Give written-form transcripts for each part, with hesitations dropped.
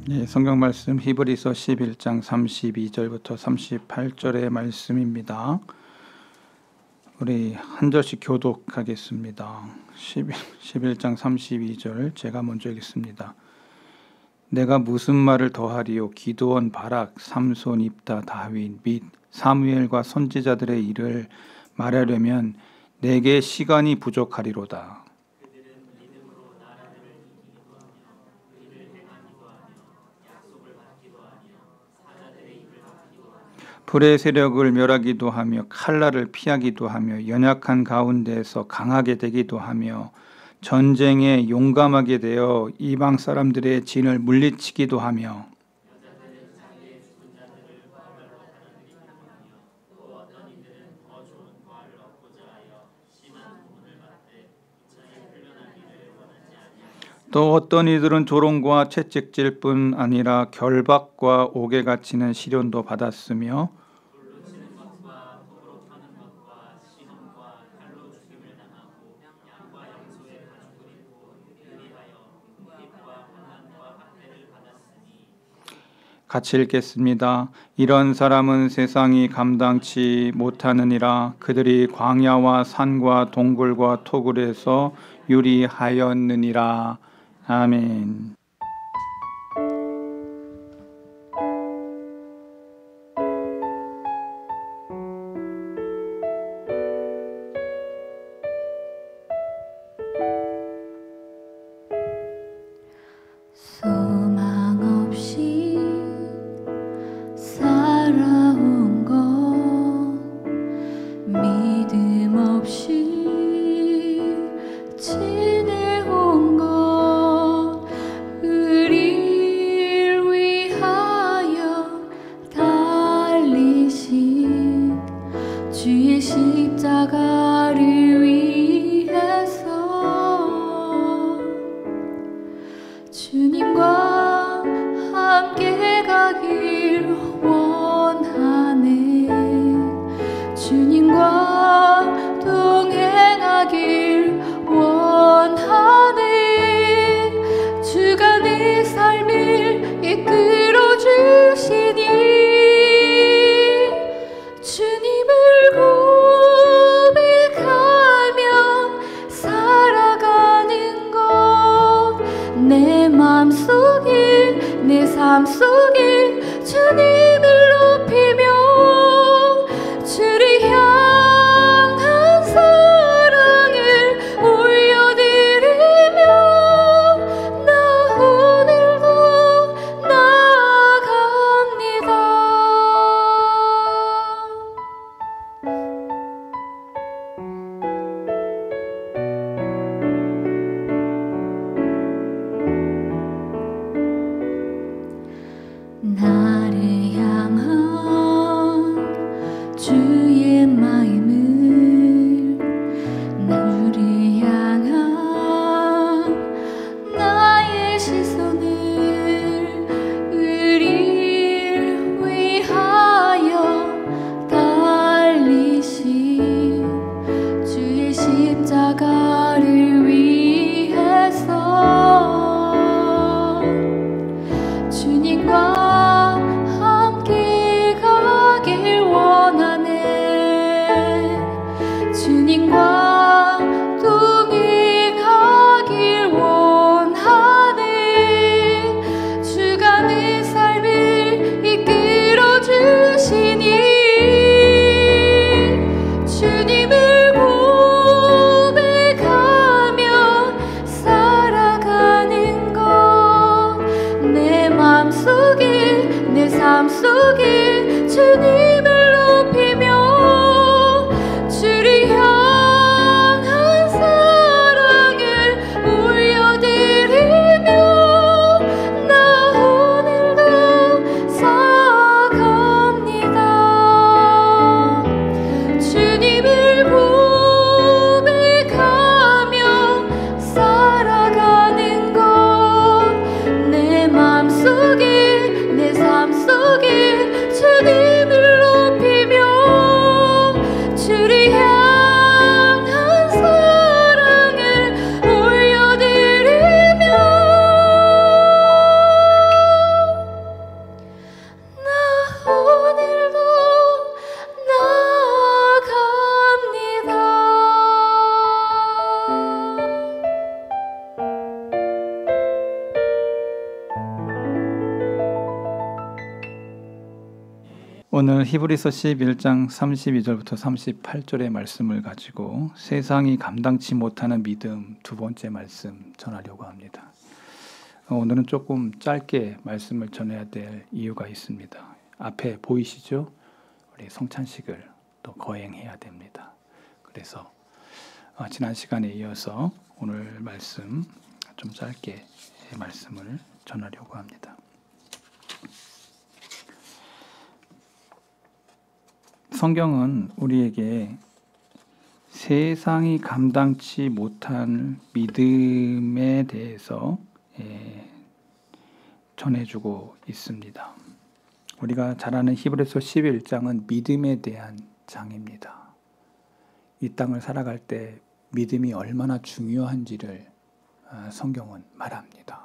네, 성경 말씀 히브리서 11장 32절부터 38절의 말씀입니다. 우리 한 절씩 교독하겠습니다. 11장 32절 제가 먼저 읽겠습니다. 내가 무슨 말을 더하리요? 기드온, 바락, 삼손, 입다, 다윗 및 사무엘과 선지자들의 일을 말하려면 내게 시간이 부족하리로다. 불의 세력을 멸하기도 하며 칼날을 피하기도 하며 연약한 가운데에서 강하게 되기도 하며 전쟁에 용감하게 되어 이방 사람들의 진을 물리치기도 하며 또 어떤 이들은 조롱과 채찍질 뿐 아니라 결박과 옥에 갇히는 시련도 받았으며 같이 읽겠습니다. 이런 사람은 세상이 감당치 못하느니라. 그들이 광야와 산과 동굴과 토굴에서 유리하였느니라. 아멘. 소망 없이 살아온 것, 믿음 없이 지내온 것, 우리를 위하여 달리신 주의 십자가를 위해서 주님과 함께 가길 원하네. 주님과 동행하길 원하네. 주가 내 삶을 이끌어 주시니 주님을 고백하며 살아가는 것, 내 마음속에 내 삶 속에 주님을 높이며 주를 향한 사랑을 올려드리며 나 오늘도 나아갑니다. 나를 향한 주의 마음을, 나를 향한 나의 시선을 우리를 위하여 달리신 주의 십자가를 위해서 주님과 함께 가길 원하네. 주님과 동행하길 원하네. 주가 내 삶을 이끌어 주시니 주님을 고백하며 살아가는 것, 내 마음속에 내 삶 속에 주님을 높이며 주를 향한 사랑을 올려드리며 나 오늘도 살아갑니다. 주님을 고백하며 살아가는 것, 내 마음속에 내 삶 속에 주님을 높이며 오늘 히브리서 11장 32절부터 38절의 말씀을 가지고 세상이 감당치 못하는 믿음 두 번째 말씀 전하려고 합니다. 오늘은 조금 짧게 말씀을 전해야 될 이유가 있습니다. 앞에 보이시죠? 우리 성찬식을 또 거행해야 됩니다. 그래서 지난 시간에 이어서 오늘 말씀 좀 짧게 말씀을 전하려고 합니다. 성경은 우리에게 세상이 감당치 못한 믿음에 대해서 전해주고 있습니다. 우리가 잘 아는 히브리서 11장은 믿음에 대한 장입니다. 이 땅을 살아갈 때 믿음이 얼마나 중요한지를 성경은 말합니다.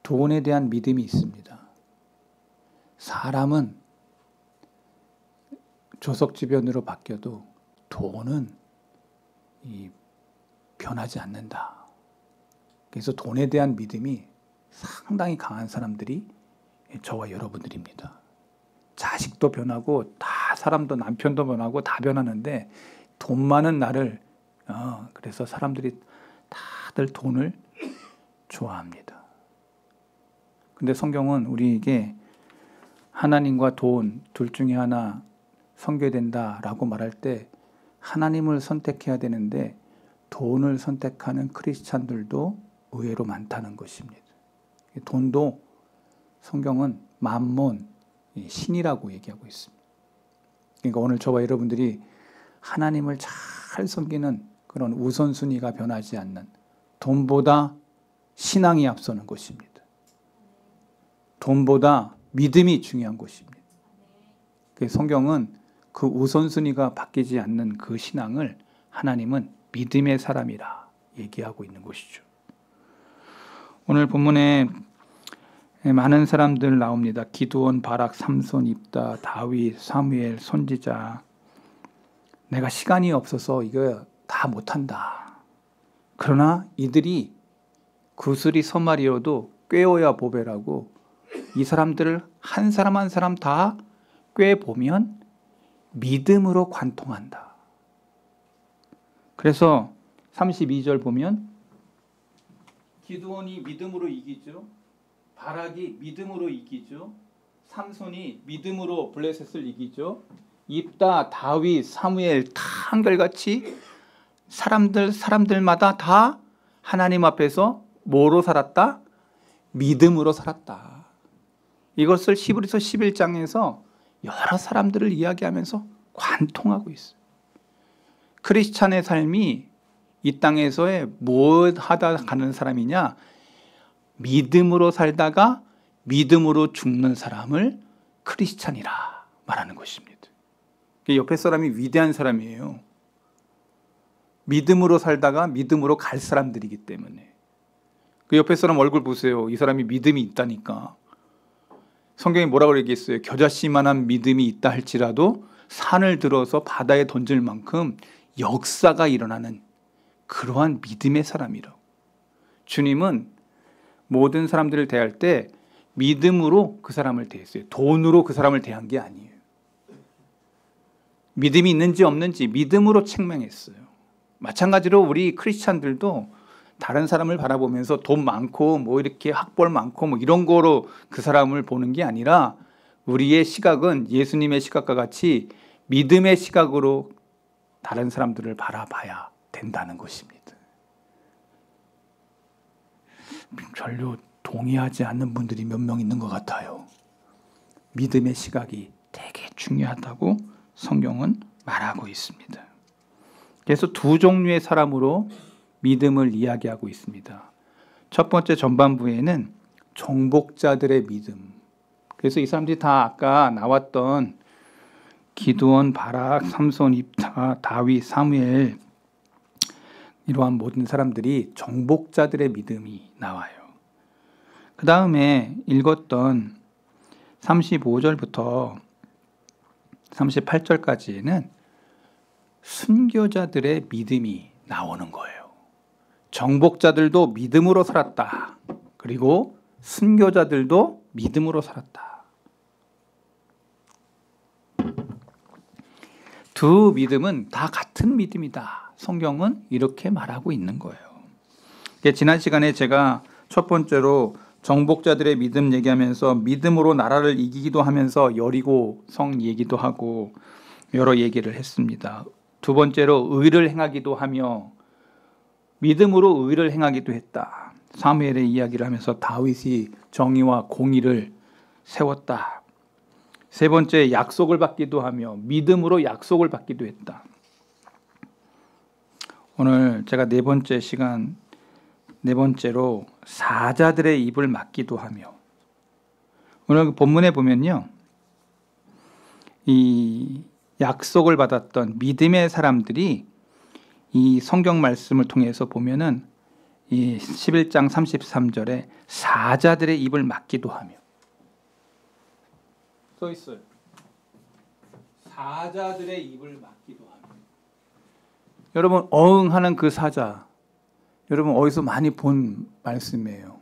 돈에 대한 믿음이 있습니다. 사람은 조석지변으로 바뀌어도 돈은 변하지 않는다. 그래서 돈에 대한 믿음이 상당히 강한 사람들이 저와 여러분들입니다. 자식도 변하고 다 사람도 남편도 변하고 다 변하는데 돈 많은 나를 그래서 사람들이 다들 돈을 좋아합니다. 근데 성경은 우리에게 하나님과 돈 둘 중에 하나 섬겨야 된다라고 말할 때 하나님을 선택해야 되는데 돈을 선택하는 크리스찬들도 의외로 많다는 것입니다. 돈도 성경은 만몬, 신이라고 얘기하고 있습니다. 그러니까 오늘 저와 여러분들이 하나님을 잘 섬기는 그런 우선순위가 변하지 않는 돈보다 신앙이 앞서는 것입니다. 돈보다 믿음이 중요한 것입니다. 성경은 그 우선순위가 바뀌지 않는 그 신앙을 하나님은 믿음의 사람이라 얘기하고 있는 것이죠. 오늘 본문에 많은 사람들 나옵니다. 기드온, 바락, 삼손, 입다, 다윗, 사무엘, 선지자. 내가 시간이 없어서 이거 다 못한다. 그러나 이들이 구슬이 서말이어도 꿰어야 보배라고 이 사람들을 한 사람 한 사람 다 꿰보면 믿음으로 관통한다. 그래서 32절 보면 기드온이 믿음으로 이기죠. 바락이 믿음으로 이기죠. 삼손이 믿음으로 블레셋을 이기죠. 입다, 다윗, 사무엘 다 한결같이 사람들마다 다 하나님 앞에서 뭐로 살았다? 믿음으로 살았다. 이것을 히브리서 11장에서 여러 사람들을 이야기하면서 관통하고 있어요. 크리스찬의 삶이 이 땅에서의 뭐 하다 가는 사람이냐? 믿음으로 살다가 믿음으로 죽는 사람을 크리스찬이라 말하는 것입니다. 옆에 사람이 위대한 사람이에요. 믿음으로 살다가 믿음으로 갈 사람들이기 때문에. 그 옆에 사람 얼굴 보세요. 이 사람이 믿음이 있다니까. 성경이 뭐라고 얘기했어요? 겨자씨만한 믿음이 있다 할지라도 산을 들어서 바다에 던질 만큼 역사가 일어나는 그러한 믿음의 사람이라고. 주님은 모든 사람들을 대할 때 믿음으로 그 사람을 대했어요. 돈으로 그 사람을 대한 게 아니에요. 믿음이 있는지 없는지 믿음으로 책망했어요. 마찬가지로 우리 크리스찬들도 다른 사람을 바라보면서 돈 많고 뭐 이렇게 학벌 많고 뭐 이런 거로 그 사람을 보는 게 아니라 우리의 시각은 예수님의 시각과 같이 믿음의 시각으로 다른 사람들을 바라봐야 된다는 것입니다. 별로 동의하지 않는 분들이 몇 명 있는 것 같아요. 믿음의 시각이 되게 중요하다고 성경은 말하고 있습니다. 그래서 두 종류의 사람으로 믿음을 이야기하고 있습니다. 첫 번째 전반부에는 정복자들의 믿음. 그래서 이 사람들이 다 아까 나왔던 기드온, 바락, 삼손, 입다, 다윗, 사무엘 이러한 모든 사람들이 정복자들의 믿음이 나와요. 그 다음에 읽었던 35절부터 38절까지는 순교자들의 믿음이 나오는 거예요. 정복자들도 믿음으로 살았다. 그리고 순교자들도 믿음으로 살았다. 두 믿음은 다 같은 믿음이다. 성경은 이렇게 말하고 있는 거예요. 지난 시간에 제가 첫 번째로 정복자들의 믿음 얘기하면서 믿음으로 나라를 이기기도 하면서 여리고 성 얘기도 하고 여러 얘기를 했습니다. 두 번째로 의를 행하기도 하며 믿음으로 의를 행하기도 했다. 사무엘의 이야기를 하면서 다윗이 정의와 공의를 세웠다. 세 번째, 약속을 받기도 하며 믿음으로 약속을 받기도 했다. 오늘 제가 네 번째로 사자들의 입을 막기도 하며, 오늘 본문에 보면요, 이 약속을 받았던 믿음의 사람들이 이 성경 말씀을 통해서 보면은 이 11장 33절에 사자들의 입을 막기도 하며 써 있어요. 사자들의 입을 막기도 하며. 여러분, 어흥하는 그 사자, 여러분 어디서 많이 본 말씀이에요.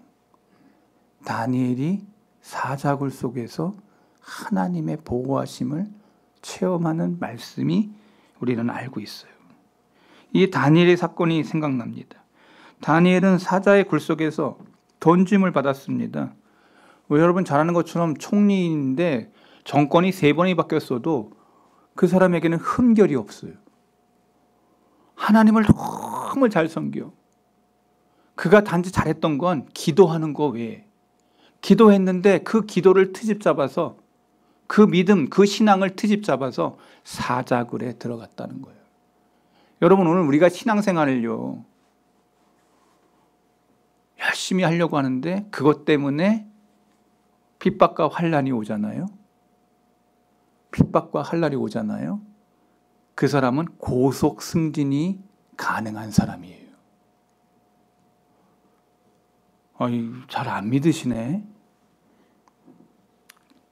다니엘이 사자굴 속에서 하나님의 보호하심을 체험하는 말씀이 우리는 알고 있어요. 이 다니엘의 사건이 생각납니다. 다니엘은 사자의 굴 속에서 던짐을 받았습니다. 여러분 잘 아는 것처럼 총리인데 정권이 3번이 바뀌었어도 그 사람에게는 흠결이 없어요. 하나님을 너무 잘 섬겨. 그가 단지 잘했던 건 기도하는 거 외에, 기도했는데 그 기도를 트집 잡아서, 그 믿음, 그 신앙을 트집 잡아서 사자굴에 들어갔다는 거예요. 여러분, 오늘 우리가 신앙생활을요 열심히 하려고 하는데 그것 때문에 핍박과 환난이 오잖아요. 핍박과 환난이 오잖아요. 그 사람은 고속 승진이 가능한 사람이에요. 잘 안 믿으시네.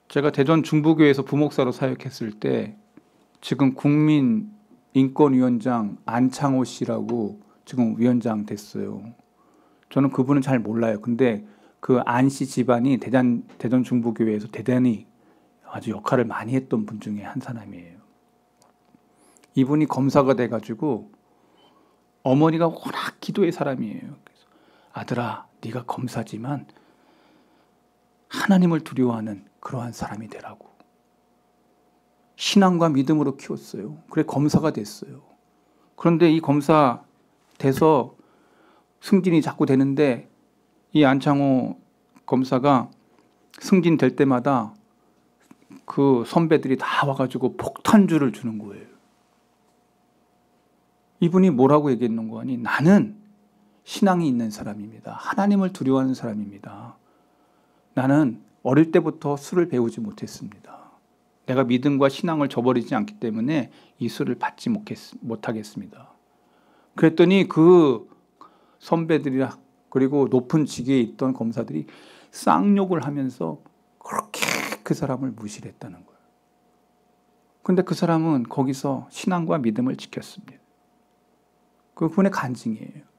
제가 대전 중부교회에서 부목사로 사역했을 때 지금 국민인권위원장 안창호 씨라고 지금 위원장 됐어요. 저는 그분은 잘 몰라요. 근데 그 안 씨 집안이 대전 중부교회에서 대단히 아주 역할을 많이 했던 분 중에 한 사람이에요. 이분이 검사가 돼가지고 어머니가 워낙 기도의 사람이에요. 그래서 아들아, 네가 검사지만 하나님을 두려워하는 그러한 사람이 되라고. 신앙과 믿음으로 키웠어요. 그래 검사가 됐어요. 그런데 이 검사 돼서 승진이 자꾸 되는데 이 안창호 검사가 승진될 때마다 그 선배들이 다 와가지고 폭탄주를 주는 거예요. 이분이 뭐라고 얘기했는 거 아니? 나는 신앙이 있는 사람입니다. 하나님을 두려워하는 사람입니다. 나는 어릴 때부터 술을 배우지 못했습니다. 내가 믿음과 신앙을 저버리지 않기 때문에 이 술을 받지 못하겠습니다. 그랬더니 그 선배들이랑 그리고 높은 직위에 있던 검사들이 쌍욕을 하면서 그렇게 그 사람을 무시를 했다는 거예요. 그런데 그 사람은 거기서 신앙과 믿음을 지켰습니다. 그분의 간증이에요.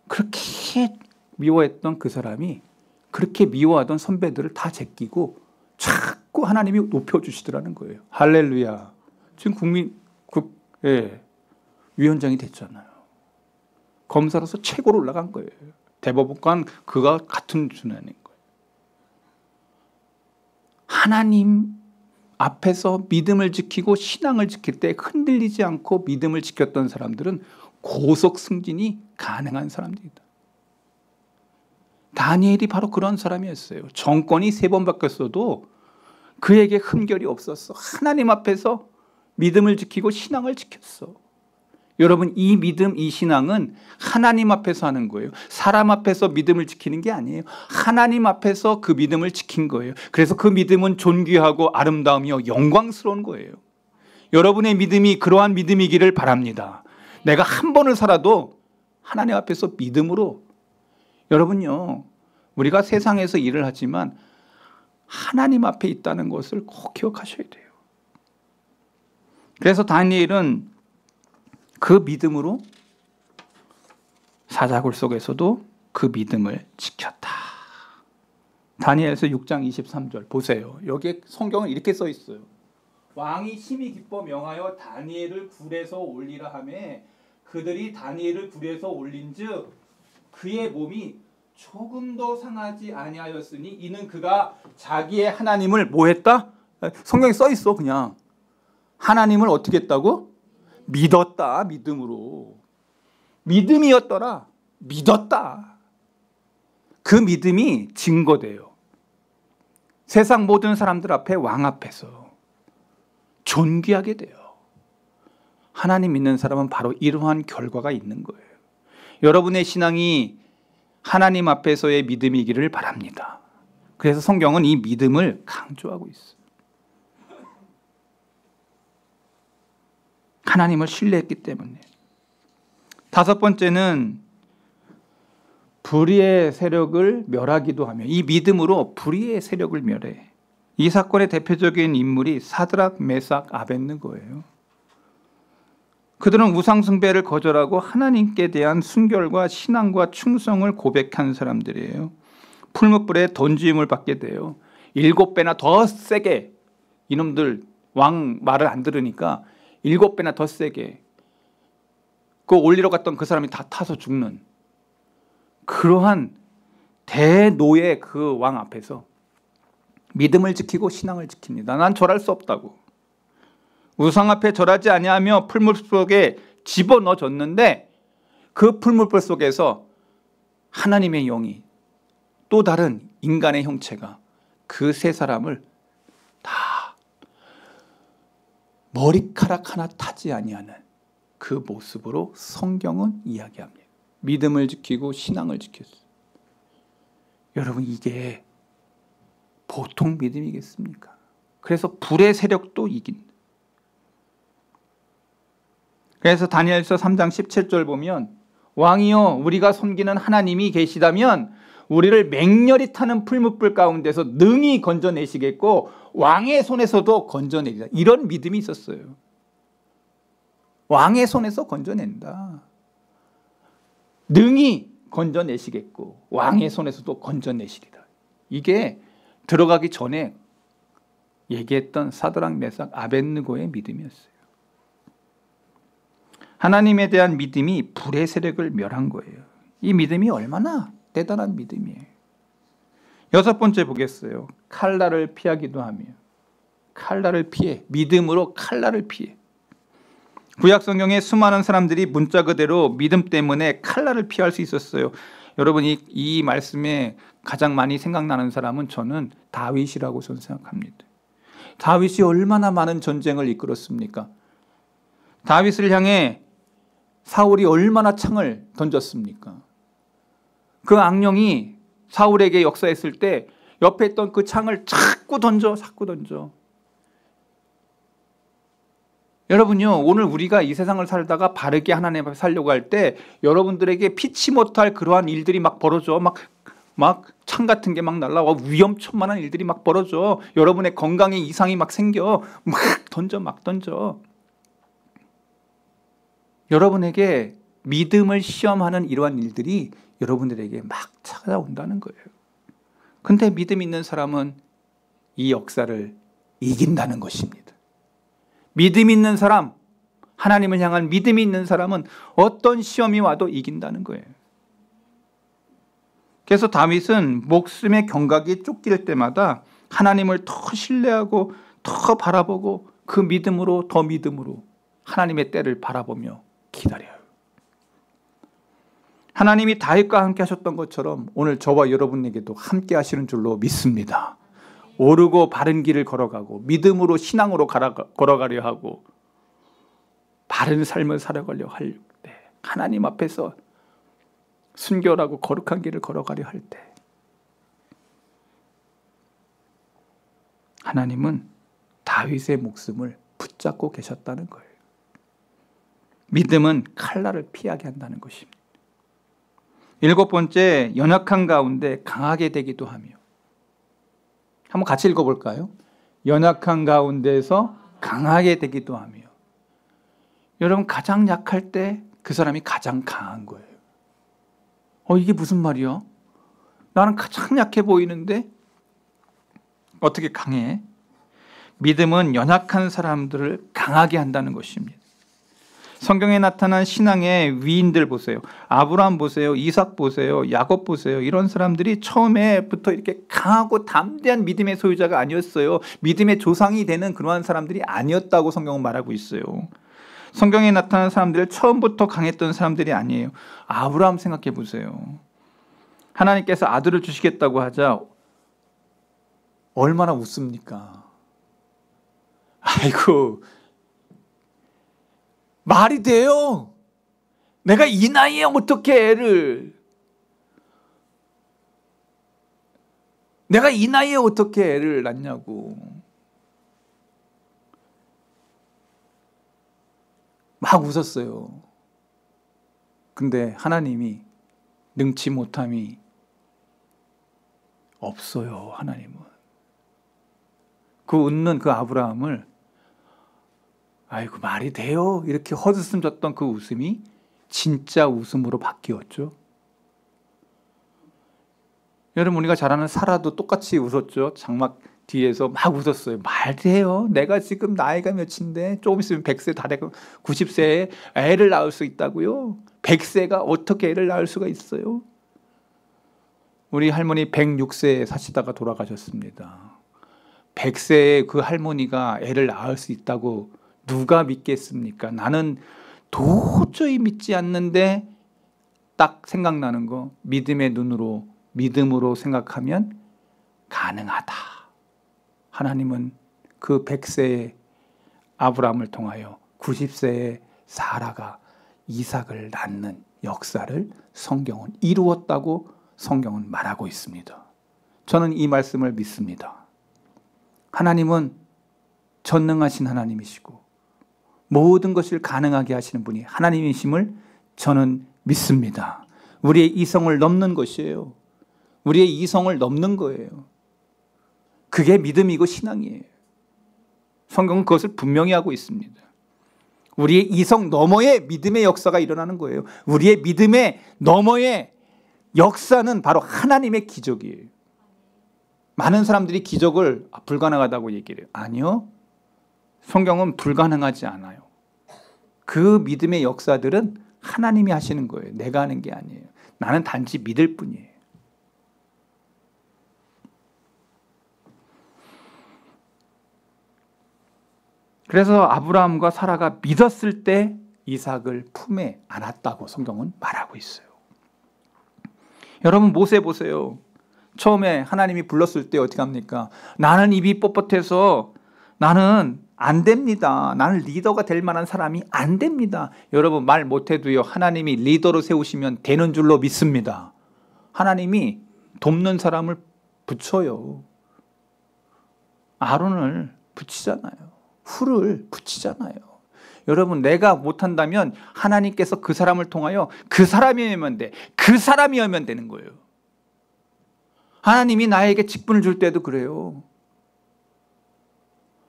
그렇게 미워했던 그 사람이 그렇게 미워하던 선배들을 다 제끼고 자꾸 하나님이 높여주시더라는 거예요. 할렐루야. 지금 위원장이 됐잖아요. 검사로서 최고로 올라간 거예요. 대법관 그가 같은 수준인 거예요. 하나님 앞에서 믿음을 지키고 신앙을 지킬 때 흔들리지 않고 믿음을 지켰던 사람들은 고속 승진이 가능한 사람들이다. 다니엘이 바로 그런 사람이었어요. 정권이 3번 바뀌었어도 그에게 흠결이 없었어. 하나님 앞에서 믿음을 지키고 신앙을 지켰어. 여러분, 이 믿음, 이 신앙은 하나님 앞에서 하는 거예요. 사람 앞에서 믿음을 지키는 게 아니에요. 하나님 앞에서 그 믿음을 지킨 거예요. 그래서 그 믿음은 존귀하고 아름다우며 영광스러운 거예요. 여러분의 믿음이 그러한 믿음이기를 바랍니다. 내가 한 번을 살아도 하나님 앞에서 믿음으로. 여러분요, 우리가 세상에서 일을 하지만 하나님 앞에 있다는 것을 꼭 기억하셔야 돼요. 그래서 다니엘은 그 믿음으로 사자굴 속에서도 그 믿음을 지켰다. 다니엘서 6장 23절 보세요. 여기에 성경은 이렇게 써 있어요. 왕이 심히 기뻐 명하여 다니엘을 굴에서 올리라 하매 그들이 다니엘을 굴에서 올린즉 그의 몸이 조금도 상하지 아니하였으니 이는 그가 자기의 하나님을 뭐 했다? 성경에 써 있어. 그냥 하나님을 어떻게 했다고? 믿었다. 믿음으로. 믿음이었더라. 믿었다. 그 믿음이 증거돼요. 세상 모든 사람들 앞에 왕 앞에서 존귀하게 돼요. 하나님 믿는 사람은 바로 이러한 결과가 있는 거예요. 여러분의 신앙이 하나님 앞에서의 믿음이기를 바랍니다. 그래서 성경은 이 믿음을 강조하고 있어요. 하나님을 신뢰했기 때문에. 다섯 번째는 불의의 세력을 멸하기도 하며, 이 믿음으로 불의의 세력을 멸해. 이 사건의 대표적인 인물이 사드락, 메삭, 아벳느고예요. 그들은 우상 숭배를 거절하고 하나님께 대한 순결과 신앙과 충성을 고백한 사람들이에요. 풀무불에 던짐을 받게 돼요. 7배나 더 세게, 이놈들 왕 말을 안 들으니까 7배나 더 세게 그 올리러 갔던 그 사람이 다 타서 죽는 그러한 대노의 그 왕 앞에서 믿음을 지키고 신앙을 지킵니다. 난 절할 수 없다고. 우상 앞에 절하지 아니하며 풀물 속에 집어넣어졌는데 그 풀물불 속에서 하나님의 영이 또 다른 인간의 형체가 그 세 사람을 다 머리카락 하나 타지 아니하는 그 모습으로 성경은 이야기합니다. 믿음을 지키고 신앙을 지켰어요. 여러분, 이게 보통 믿음이겠습니까? 그래서 불의 세력도 이긴다. 그래서 다니엘서 3장 17절 보면 왕이여 우리가 섬기는 하나님이 계시다면 우리를 맹렬히 타는 풀무불 가운데서 능히 건져내시겠고 왕의 손에서도 건져내리라. 이런 믿음이 있었어요. 왕의 손에서 건져낸다. 능히 건져내시겠고 왕의 손에서도 건져내시리라. 이게 들어가기 전에 얘기했던 사드락, 메삭, 아벳느고의 믿음이었어요. 하나님에 대한 믿음이 불의 세력을 멸한 거예요. 이 믿음이 얼마나 대단한 믿음이에요. 여섯 번째 보겠어요. 칼날을 피하기도 하며. 칼날을 피해. 믿음으로 칼날을 피해. 구약 성경에 수많은 사람들이 문자 그대로 믿음 때문에 칼날을 피할 수 있었어요. 여러분, 이 말씀에 가장 많이 생각나는 사람은 저는 다윗이라고 저는 생각합니다. 다윗이 얼마나 많은 전쟁을 이끌었습니까? 다윗을 향해 사울이 얼마나 창을 던졌습니까? 그 악령이 사울에게 역사했을 때 옆에 있던 그 창을 자꾸 던져. 여러분요, 오늘 우리가 이 세상을 살다가 바르게 하나님 앞에 살려고 할 때 여러분들에게 피치 못할 그러한 일들이 막 벌어져. 막 창 같은 게 막 날라와 위험천만한 일들이 막 벌어져. 여러분의 건강에 이상이 막 생겨. 막 던져. 여러분에게 믿음을 시험하는 이러한 일들이 여러분들에게 막 찾아온다는 거예요. 근데 믿음 있는 사람은 이 역사를 이긴다는 것입니다. 믿음 있는 사람, 하나님을 향한 믿음이 있는 사람은 어떤 시험이 와도 이긴다는 거예요. 그래서 다윗은 목숨의 경각이 쫓길 때마다 하나님을 더 신뢰하고 더 바라보고 그 믿음으로 더 믿음으로 하나님의 때를 바라보며 기다려요. 하나님이 다윗과 함께 하셨던 것처럼 오늘 저와 여러분에게도 함께 하시는 줄로 믿습니다. 오르고 바른 길을 걸어가고 믿음으로 신앙으로 걸어가려 하고 바른 삶을 살아가려 할 때, 하나님 앞에서 순결하고 거룩한 길을 걸어가려 할 때 하나님은 다윗의 목숨을 붙잡고 계셨다는 거예요. 믿음은 칼날을 피하게 한다는 것입니다. 일곱 번째, 연약한 가운데 강하게 되기도 하며. 한번 같이 읽어볼까요? 연약한 가운데서 강하게 되기도 하며. 여러분, 가장 약할 때 그 사람이 가장 강한 거예요. 이게 무슨 말이야? 나는 가장 약해 보이는데 어떻게 강해? 믿음은 연약한 사람들을 강하게 한다는 것입니다. 성경에 나타난 신앙의 위인들 보세요. 아브라함 보세요. 이삭 보세요. 야곱 보세요. 이런 사람들이 처음에부터 이렇게 강하고 담대한 믿음의 소유자가 아니었어요. 믿음의 조상이 되는 그러한 사람들이 아니었다고 성경은 말하고 있어요. 성경에 나타난 사람들 처음부터 강했던 사람들이 아니에요. 아브라함 생각해 보세요. 하나님께서 아들을 주시겠다고 하자 얼마나 웃습니까? 아이고, 말이 돼요? 내가 이 나이에 어떻게 애를, 내가 이 나이에 어떻게 애를 낳냐고. 막 웃었어요. 근데 하나님이 능치 못함이 없어요. 하나님은. 그 웃는 그 아브라함을 아이고 말이 돼요? 이렇게 헛웃음 줬던 그 웃음이 진짜 웃음으로 바뀌었죠. 여러분, 우리가 잘 아는 사라도 똑같이 웃었죠. 장막 뒤에서 막 웃었어요. 말 돼요? 내가 지금 나이가 몇인데 조금 있으면 100세 다 되고 90세에 애를 낳을 수 있다고요? 100세가 어떻게 애를 낳을 수가 있어요? 우리 할머니 106세에 사시다가 돌아가셨습니다. 100세에 그 할머니가 애를 낳을 수 있다고 누가 믿겠습니까? 나는 도저히 믿지 않는데 딱 생각나는 거, 믿음의 눈으로, 믿음으로 생각하면 가능하다. 하나님은 그 100세의 아브라함을 통하여 90세의 사라가 이삭을 낳는 역사를 성경은 이루었다고 성경은 말하고 있습니다. 저는 이 말씀을 믿습니다. 하나님은 전능하신 하나님이시고 모든 것을 가능하게 하시는 분이 하나님이심을 저는 믿습니다. 우리의 이성을 넘는 것이에요. 우리의 이성을 넘는 거예요. 그게 믿음이고 신앙이에요. 성경은 그것을 분명히 하고 있습니다. 우리의 이성 너머의 믿음의 역사가 일어나는 거예요. 우리의 믿음의 너머의 역사는 바로 하나님의 기적이에요. 많은 사람들이 기적을 불가능하다고 얘기를 해요. 아니요. 성경은 불가능하지 않아요. 그 믿음의 역사들은 하나님이 하시는 거예요. 내가 하는 게 아니에요. 나는 단지 믿을 뿐이에요. 그래서 아브라함과 사라가 믿었을 때 이삭을 품에 안았다고 성경은 말하고 있어요. 여러분, 모세 보세요. 처음에 하나님이 불렀을 때 어떻게 합니까? 나는 입이 뻣뻣해서 나는 안 됩니다. 나는 리더가 될 만한 사람이 안 됩니다. 여러분, 말 못해도요, 하나님이 리더로 세우시면 되는 줄로 믿습니다. 하나님이 돕는 사람을 붙여요. 아론을 붙이잖아요. 훌을 붙이잖아요. 여러분, 내가 못한다면 하나님께서 그 사람을 통하여 그 사람이면 돼. 그 사람이면 되는 거예요. 하나님이 나에게 직분을 줄 때도 그래요.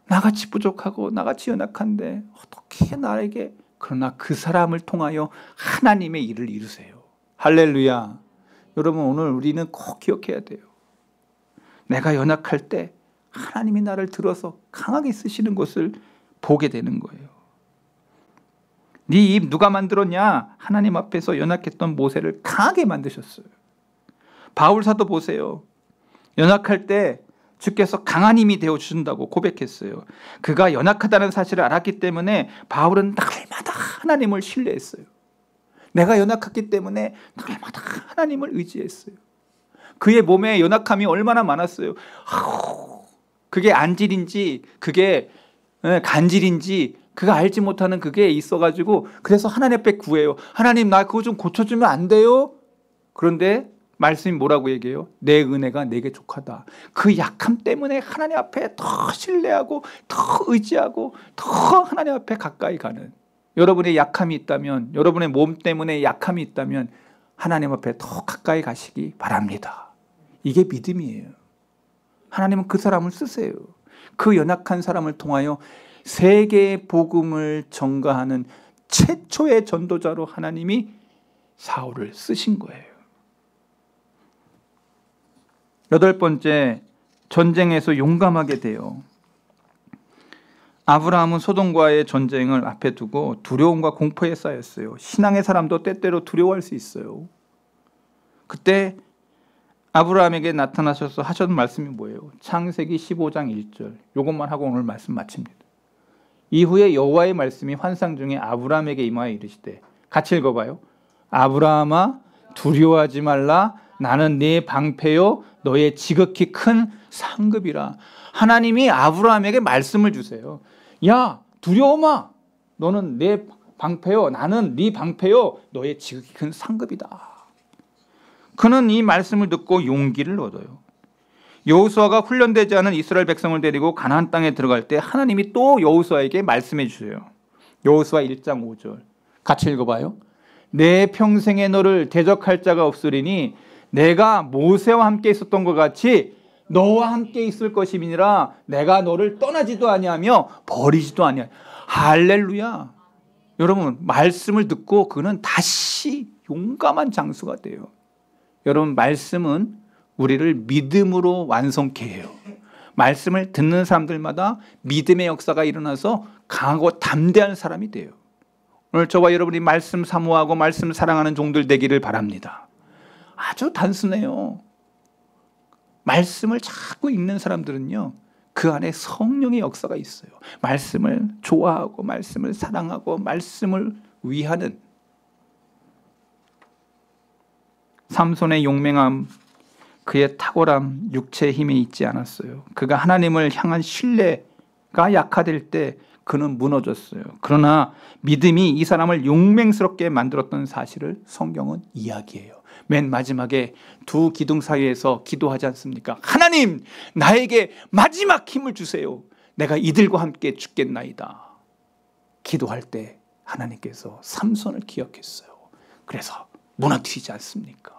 나같이 부족하고 나같이 연약한데 어떻게 나에게, 그러나 그 사람을 통하여 하나님의 일을 이루세요. 할렐루야. 여러분, 오늘 우리는 꼭 기억해야 돼요. 내가 연약할 때 하나님이 나를 들어서 강하게 쓰시는 것을 보게 되는 거예요. 네 입 누가 만들었냐? 하나님 앞에서 연약했던 모세를 강하게 만드셨어요. 바울 사도 보세요. 연약할 때 주께서 강한 힘이 되어주신다고 고백했어요. 그가 연약하다는 사실을 알았기 때문에 바울은 날마다 하나님을 신뢰했어요. 내가 연약했기 때문에 날마다 하나님을 의지했어요. 그의 몸에 연약함이 얼마나 많았어요. 그게 안질인지 그게 간질인지 그가 알지 못하는 그게 있어가지고 그래서 하나님 앞에 구해요. 하나님, 나 그거 좀 고쳐주면 안 돼요? 그런데 말씀이 뭐라고 얘기해요? 내 은혜가 내게 족하다. 그 약함 때문에 하나님 앞에 더 신뢰하고 더 의지하고 더 하나님 앞에 가까이 가는, 여러분의 약함이 있다면, 여러분의 몸 때문에 약함이 있다면 하나님 앞에 더 가까이 가시기 바랍니다. 이게 믿음이에요. 하나님은 그 사람을 쓰세요. 그 연약한 사람을 통하여 세계의 복음을 전가하는 최초의 전도자로 하나님이 사울을 쓰신 거예요. 8번째, 전쟁에서 용감하게 돼요. 아브라함은 소돔과의 전쟁을 앞에 두고 두려움과 공포에 쌓였어요. 신앙의 사람도 때때로 두려워할 수 있어요. 그때 아브라함에게 나타나셔서 하셨던 말씀이 뭐예요? 창세기 15장 1절. 이것만 하고 오늘 말씀 마칩니다. 이후에 여호와의 말씀이 환상 중에 아브라함에게 임하여 이르시되, 같이 읽어봐요. 아브라함아 두려워하지 말라. 나는 네 방패요 너의 지극히 큰 상급이라. 하나님이 아브라함에게 말씀을 주세요. 야 두려워 마. 너는 내 방패요, 나는 네 방패요 너의 지극히 큰 상급이다. 그는 이 말씀을 듣고 용기를 얻어요. 여호수아가 훈련되지 않은 이스라엘 백성을 데리고 가나안 땅에 들어갈 때 하나님이 또 여호수아에게 말씀해 주세요. 여호수아 1장 5절 같이 읽어봐요. 내 평생에 너를 대적할 자가 없으리니 내가 모세와 함께 있었던 것 같이 너와 함께 있을 것임이니라. 내가 너를 떠나지도 아니하며 버리지도 아니하며. 할렐루야. 여러분 말씀을 듣고 그는 다시 용감한 장수가 돼요. 여러분 말씀은 우리를 믿음으로 완성케 해요. 말씀을 듣는 사람들마다 믿음의 역사가 일어나서 강하고 담대한 사람이 돼요. 오늘 저와 여러분이 말씀 사모하고 말씀 사랑하는 종들 되기를 바랍니다. 아주 단순해요. 말씀을 자꾸 읽는 사람들은요, 그 안에 성령의 역사가 있어요. 말씀을 좋아하고 말씀을 사랑하고 말씀을 위하는. 삼손의 용맹함, 그의 탁월함, 육체의 힘이 있지 않았어요. 그가 하나님을 향한 신뢰가 약화될 때 그는 무너졌어요. 그러나 믿음이 이 사람을 용맹스럽게 만들었던 사실을 성경은 이야기해요. 맨 마지막에 두 기둥 사이에서 기도하지 않습니까? 하나님, 나에게 마지막 힘을 주세요. 내가 이들과 함께 죽겠나이다. 기도할 때 하나님께서 삼손을 기억했어요. 그래서 무너뜨리지 않습니까?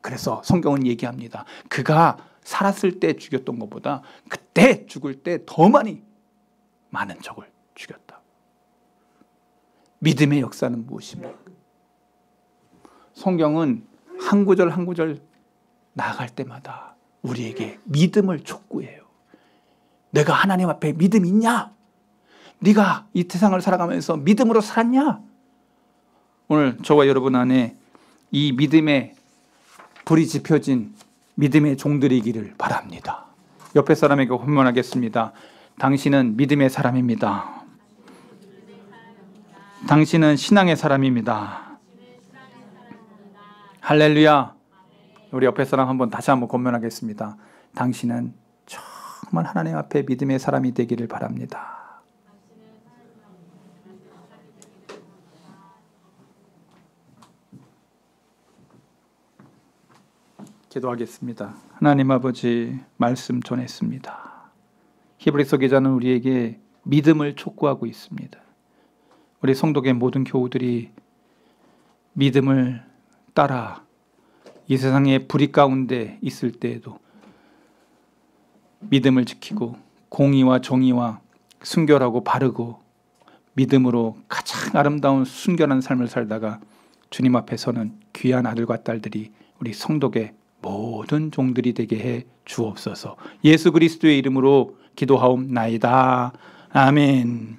그래서 성경은 얘기합니다. 그가 살았을 때 죽였던 것보다 그때 죽을 때 더 많은 적을 죽였다. 믿음의 역사는 무엇입니까? 성경은 한 구절 한 구절 나아갈 때마다 우리에게 믿음을 촉구해요. 내가 하나님 앞에 믿음이 있냐? 네가 이 세상을 살아가면서 믿음으로 살았냐? 오늘 저와 여러분 안에 이 믿음의 불이 지펴진 믿음의 종들이기를 바랍니다. 옆에 사람에게 호명하겠습니다. 당신은 믿음의 사람입니다. 당신은 신앙의 사람입니다. 할렐루야. 우리 옆에 사람 한번 다시 한번 권면하겠습니다. 당신은 정말 하나님 앞에 믿음의 사람이 되기를 바랍니다. 기도하겠습니다. 하나님 아버지, 말씀 전했습니다. 히브리서 기자는 우리에게 믿음을 촉구하고 있습니다. 우리 성도계 모든 교우들이 믿음을 따라 이 세상의 불의 가운데 있을 때에도 믿음을 지키고 공의와 정의와 순결하고 바르고 믿음으로 가장 아름다운 순결한 삶을 살다가 주님 앞에 서는 귀한 아들과 딸들이 우리 성도계 모든 종들이 되게 해 주옵소서. 예수 그리스도의 이름으로 기도하옵나이다. 아멘.